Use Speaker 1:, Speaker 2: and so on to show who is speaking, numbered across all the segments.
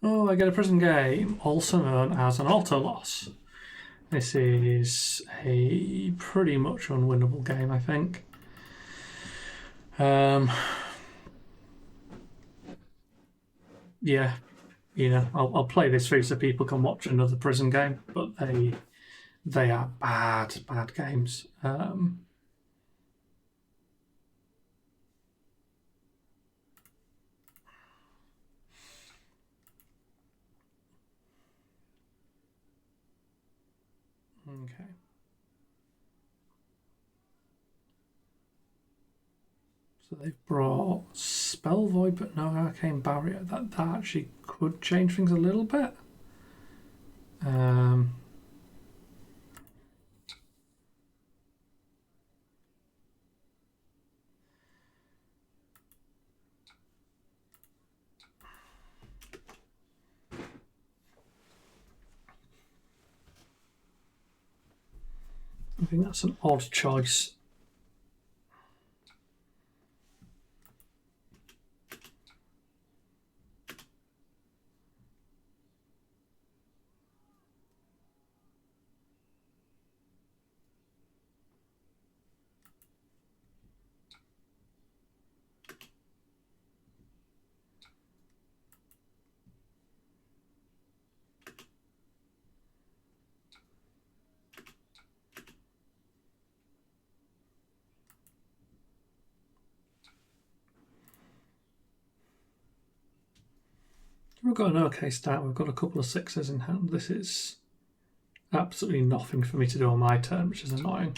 Speaker 1: Oh, I get a Prism game, also known as an auto loss. This is a pretty much unwinnable game, I think. Yeah, I'll play this through so people can watch another Prism game, but they are bad games. Okay. So they've brought Spell Void, but no Arcane Barrier. That actually could change things a little bit. I think that's an odd choice. We've got an okay start. We've got a couple of sixes in hand. This is absolutely nothing for me to do on my turn, which is annoying.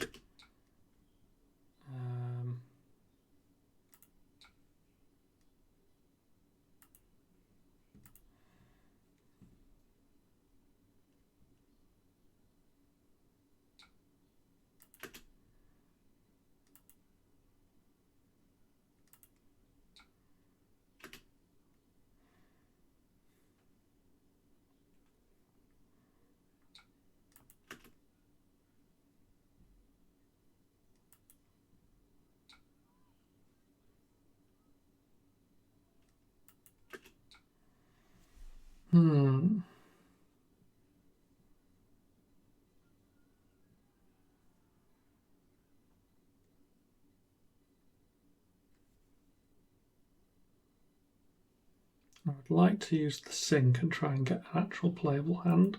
Speaker 1: I would like to use the sink and try and get an actual playable hand.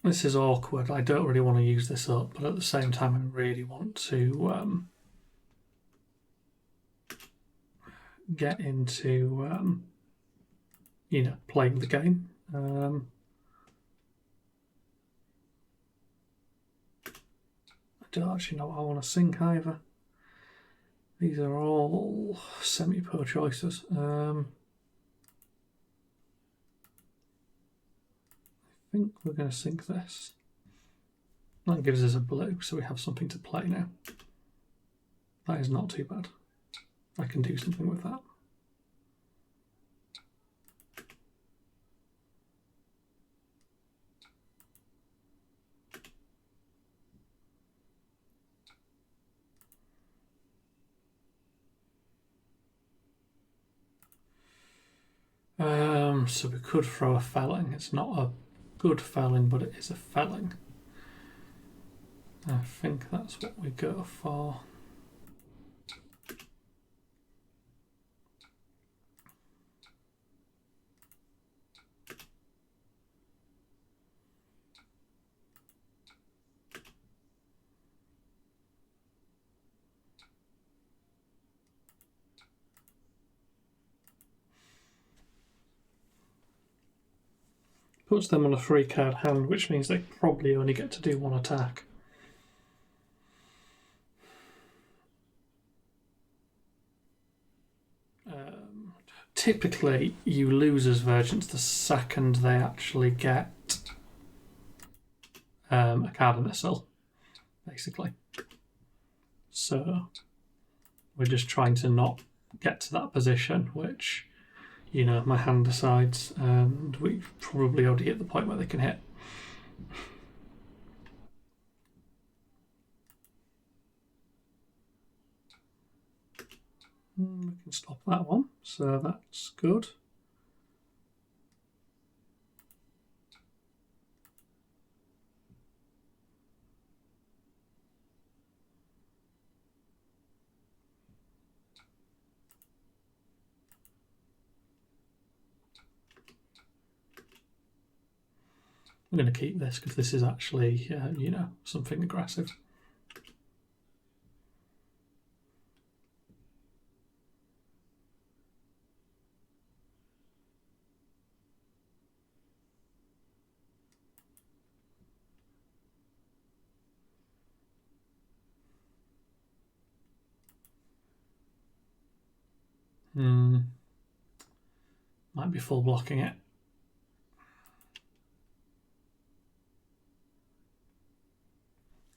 Speaker 1: This is awkward. I don't really want to use this up, but at the same time, I really want to get into, playing the game. I don't actually know what I want to sink either. These are all semi-poor choices. I think we're going to sink this. That gives us a blue, so we have something to play now. That is not too bad. I can do something with that. So we could throw a felling. It's not a good felling, but it is a felling. I think that's what we go for. Puts them on a 3-card hand, which means they probably only get to do one attack. Typically, you lose as Verdance the second they actually get a card in missile, basically. So we're just trying to not get to that position, which, my hand decides, and we've probably already hit the point where they can hit. We can stop that one, so that's good. I'm going to keep this because this is actually, you know, something aggressive. Might be full blocking it.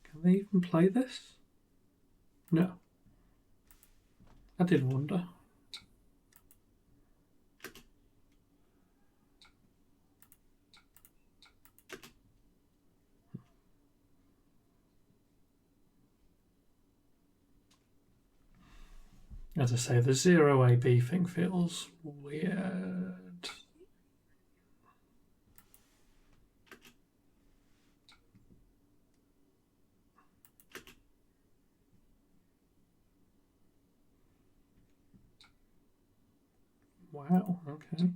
Speaker 1: Can they even play this? No. I did wonder. As I say, the 0 AB thing feels weird. Wow, okay.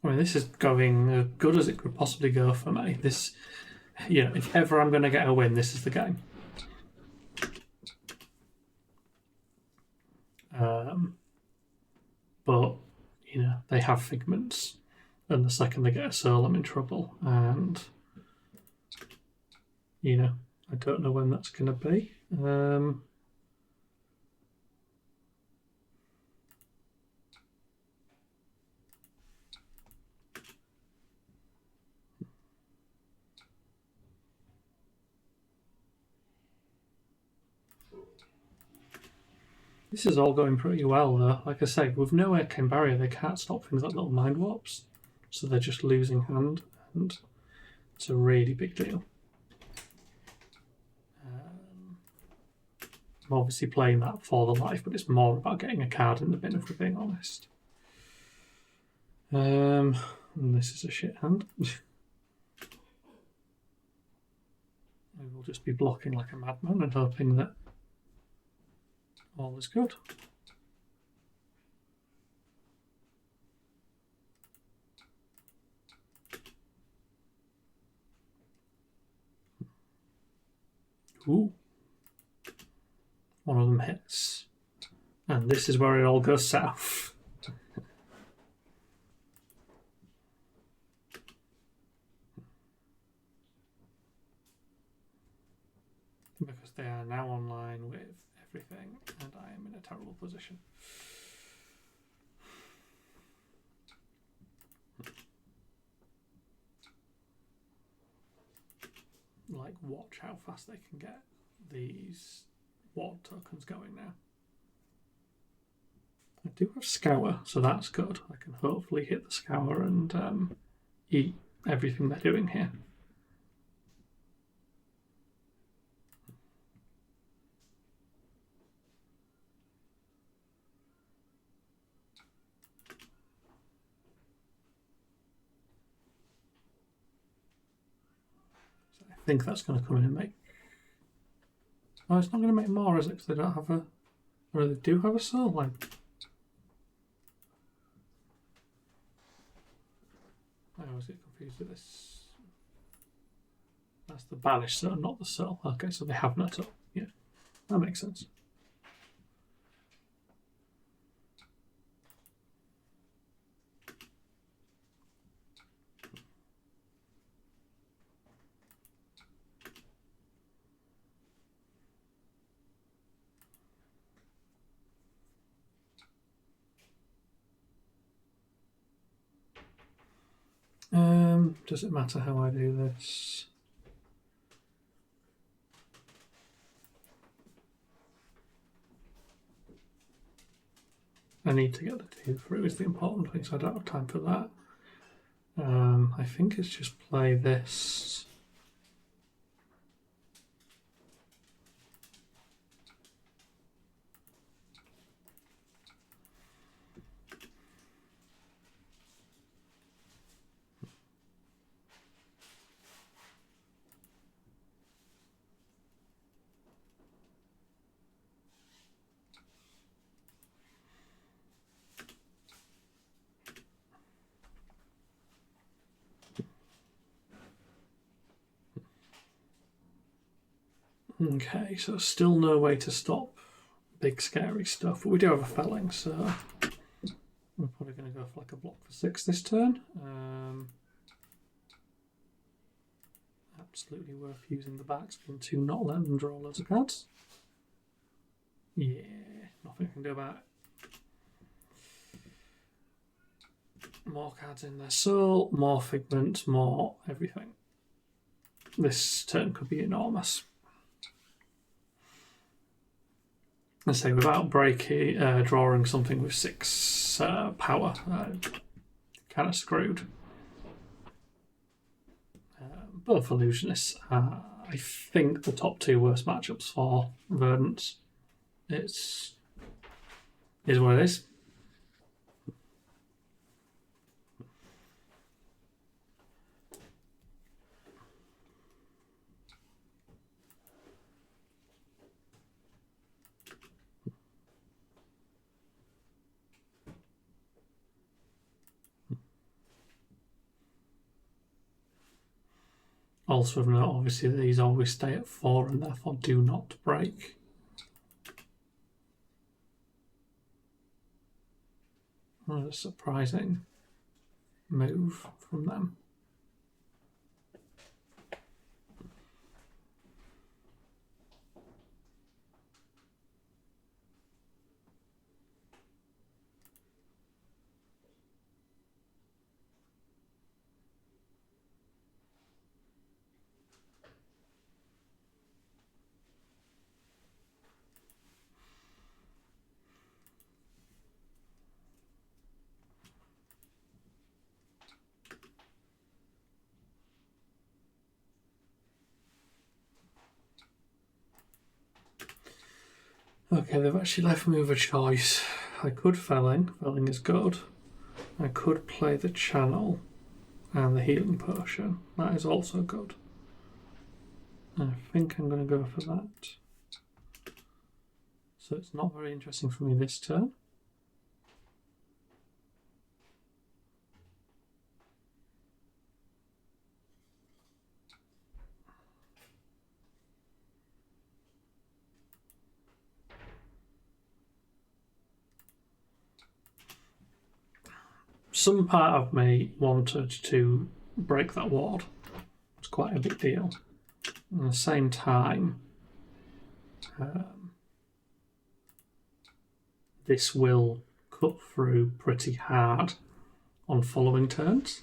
Speaker 1: I mean, this is going as good as it could possibly go for me. This, you know, if ever I'm going to get a win, this is the game. But, you know, they have figments, and the second they get a soul, I'm in trouble. And, you know, I don't know when that's going to be. This is all going pretty well, though. Like I say, with no Arcane Barrier, they can't stop things like little Mind Warps. So they're just losing hand, and it's a really big deal. I'm obviously playing that for the life, but it's more about getting a card in the bin, if we're being honest. And this is a shit hand. I will just be blocking like a madman and hoping that all is good. Ooh. One of them hits. And this is where it all goes south. Because they are now online with everything, and I am in a terrible position. Like, watch how fast they can get these ward tokens going now. I do have Scour, so that's good. I can hopefully hit the Scour and eat everything they're doing here. So I think that's going to come in and make... Oh, it's not going to make more, is it? Because they don't have a... Or they do have a soul line. I always get confused with this. That's the banish soul, not the soul. Okay, so they have no soul. Yeah, that makes sense. Does it matter how I do this? I need to get the 2 through is the important thing, so I don't have time for that. I think it's just play this. Okay, so still no way to stop big scary stuff, but we do have a felling, so we're probably going to go for like a block for 6 this turn. Absolutely worth using the backspin to not let them draw loads of cards. Yeah, nothing I can do about it. More cards in their soul, more figment, more everything. This turn could be enormous. I say without breaking, drawing something with 6 power, kind of screwed. Both illusionists are, I think, the top 2 worst matchups for Verdance. It's is what it is. Also of note, obviously, these always stay at 4 and therefore do not break. What a surprising move from them. Okay, they've actually left me with a choice. I could felling is good. I could play the channel and the healing potion, that is also good. And I think I'm going to go for that. So it's not very interesting for me this turn. Some part of me wanted to break that ward. It's quite a big deal. At the same time, this will cut through pretty hard on following turns.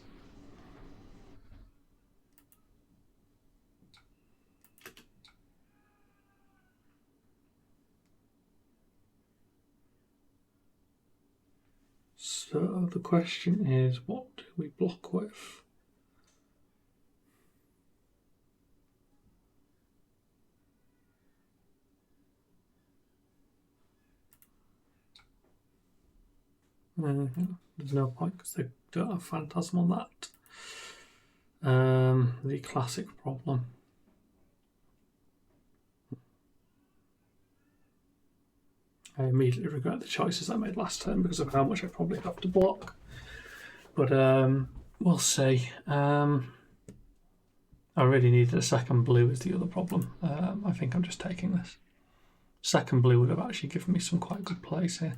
Speaker 1: So the question is, what do we block with? There's no point because they don't have Phantasm on that. The classic problem. I immediately regret the choices I made last turn because of how much I probably have to block. But we'll see. I really needed a second blue is the other problem. I think I'm just taking this. Second blue would have actually given me some quite good plays here.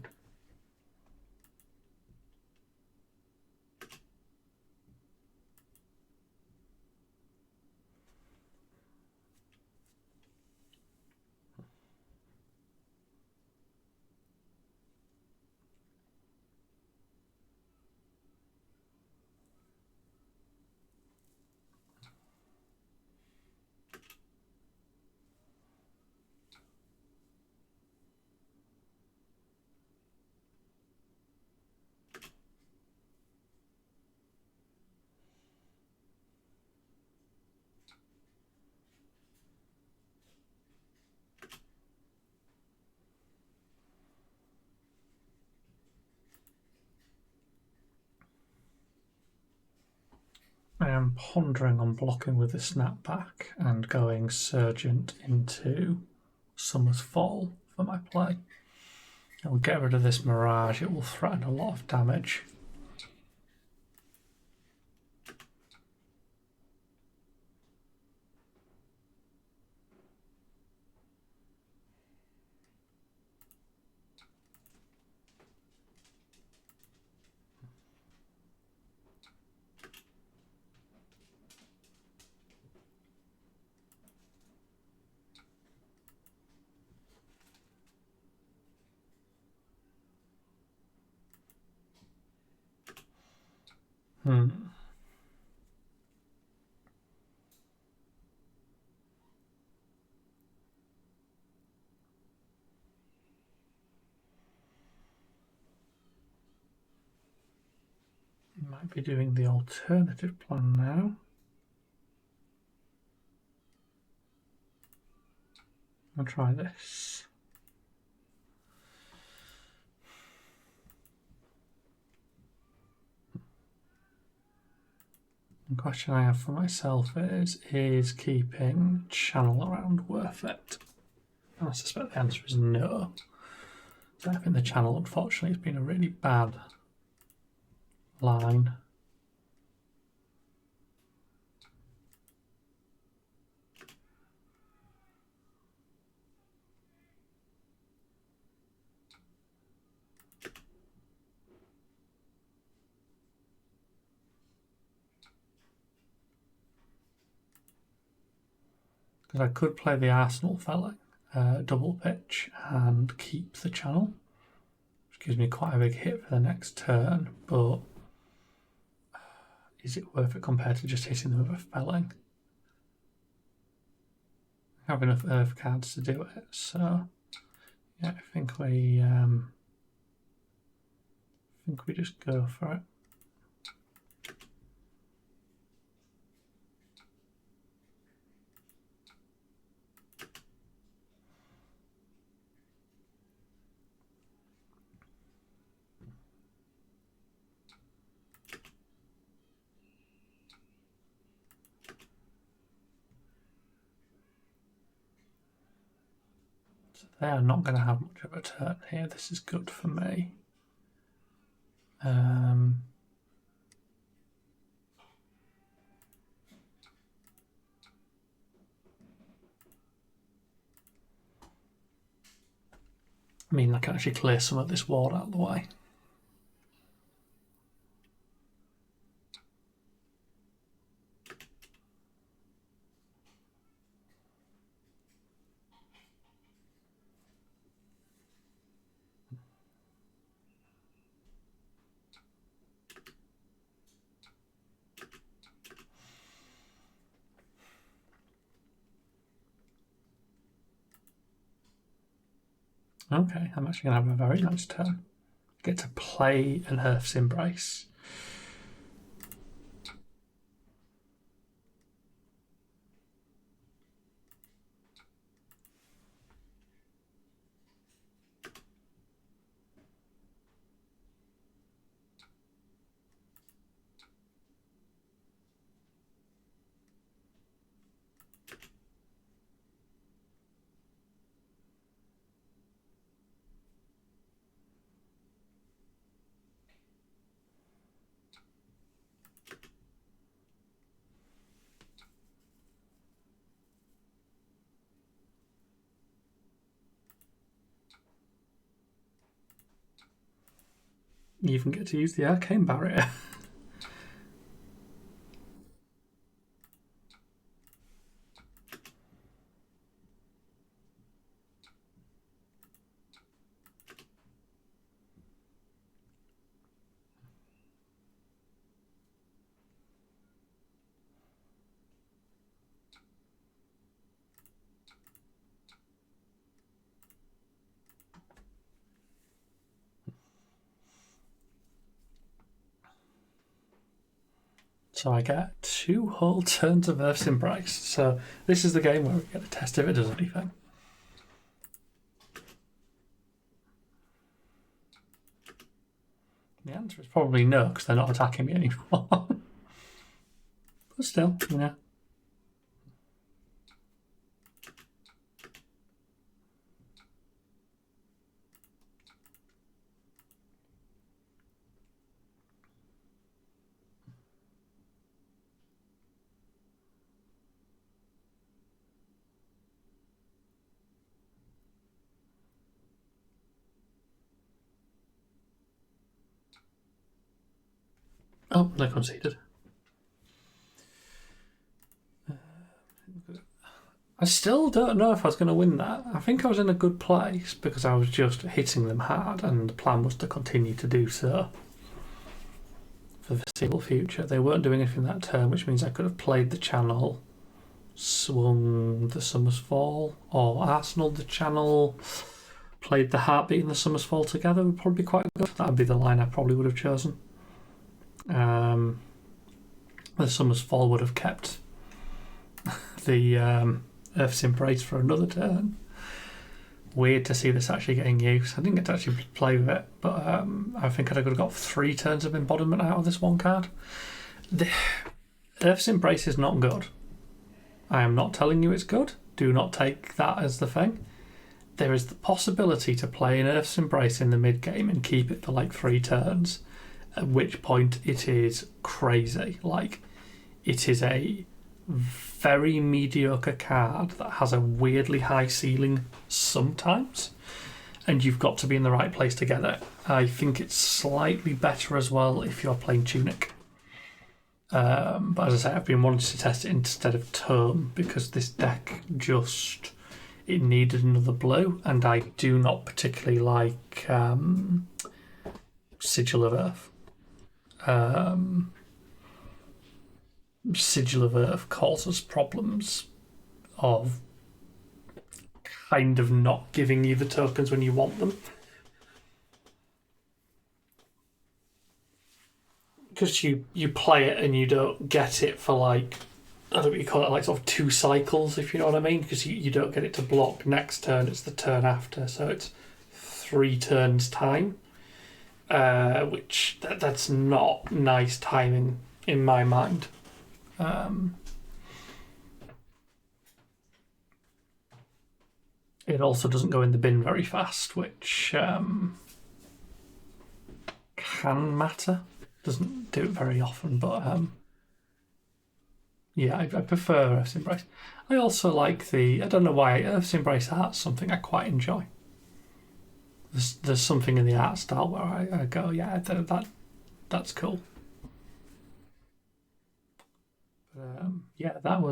Speaker 1: I am pondering on blocking with the snapback and going Surgent into Summer's Fall for my play. I will get rid of this Mirage, it will threaten a lot of damage. Might be doing the alternative plan now. I'll try this. The question I have for myself is keeping channel around worth it? And I suspect the answer is no. So I think the channel, unfortunately, has been a really bad line. Because I could play the Arsenal felling, double pitch, and keep the channel, which gives me quite a big hit for the next turn, but is it worth it compared to just hitting them with a felling? I have enough earth cards to do it, so yeah, I think we just go for it. They are not going to have much of a turn here. This is good for me. I mean, I can actually clear some of this ward out of the way. Okay, I'm actually going to have a very nice turn. I get to play an Earth's Embrace. You even get to use the Arcane Barrier. So I get 2 whole turns of Earth's Embrace. So this is the game where we get to test if it does anything. The answer is probably no, because they're not attacking me anymore. But still, you know. Oh, they conceded. I still don't know if I was going to win that. I think I was in a good place because I was just hitting them hard, and the plan was to continue to do so for the foreseeable future. They weren't doing anything that turn, which means I could have played the channel, swung the Summer's Fall, or Arsenal the channel, played the Heartbeat and the Summer's Fall together. Would probably be quite good. That would be the line I probably would have chosen. The Summer's Fall would have kept the Earth's Embrace for another turn. Weird to see this actually getting used. I didn't get to actually play with it, but I think I could have got 3 turns of embodiment out of this one card. The Earth's Embrace is not good. I am not telling you it's good. Do not take that as the thing. There is the possibility to play an Earth's Embrace in the mid-game and keep it for like 3 turns, at which point it is crazy. Like, it is a very mediocre card that has a weirdly high ceiling sometimes, and you've got to be in the right place to get it. I think it's slightly better as well if you're playing Tunic. But as I say, I've been wanting to test it instead of Tome because this deck just, it needed another blue, and I do not particularly like Sigil of Earth. Sigil of Earth causes problems of kind of not giving you the tokens when you want them. Because you play it and you don't get it for like, I don't know what you call it, like sort of 2 cycles, if you know what I mean, because you don't get it to block next turn, it's the turn after, so it's 3 turns time, which that's not nice timing in my mind. It also doesn't go in the bin very fast, which can matter. Doesn't do it very often, but yeah, I prefer Earth's Embrace. I also like I don't know why, Earth's Embrace art's something I quite enjoy. There's something in the art style where I go, yeah, that's cool. Yeah, that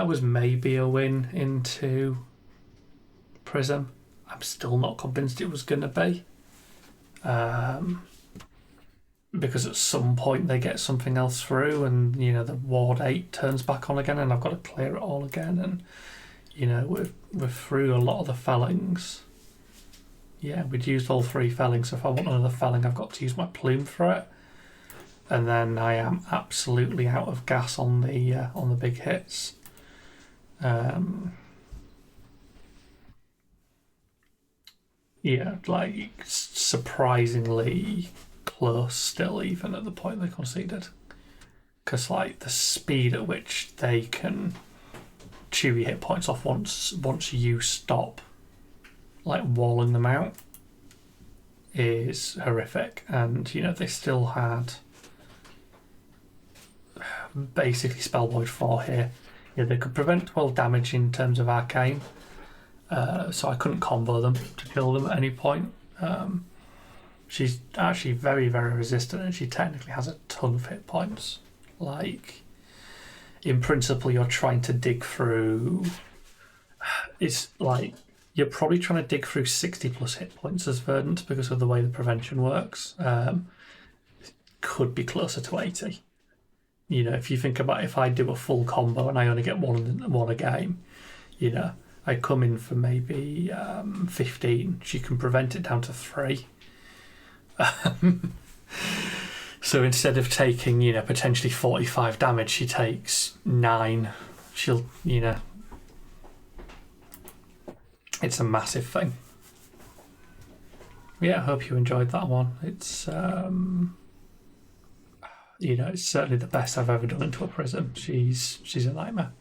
Speaker 1: was maybe a win into Prism. I'm still not convinced it was going to be. Because at some point they get something else through, and the Ward 8 turns back on again, and I've got to clear it all again, and we're through a lot of the fellings. Yeah, we'd used all 3 fellings, so if I want another felling I've got to use my plume for it. And then I am absolutely out of gas on the big hits. Yeah, like surprisingly close still, even at the point they conceded. Because like the speed at which they can chew your hit points off once you stop like walling them out is horrific. And they still had basically Spell Void 4 here. Yeah, they could prevent 12 damage in terms of Arcane, so I couldn't combo them to kill them at any point. She's actually very, very resistant, and she technically has a ton of hit points. Like, in principle, you're trying to dig through... It's like, you're probably trying to dig through 60 plus hit points as Verdance because of the way the prevention works. Could be closer to 80. If you think about if I do a full combo and I only get one a game, I come in for maybe 15. She can prevent it down to 3. So instead of taking, potentially 45 damage, she takes 9. She'll, it's a massive thing. Yeah, I hope you enjoyed that one. It's it's certainly the best I've ever done into a Prism. She's a nightmare.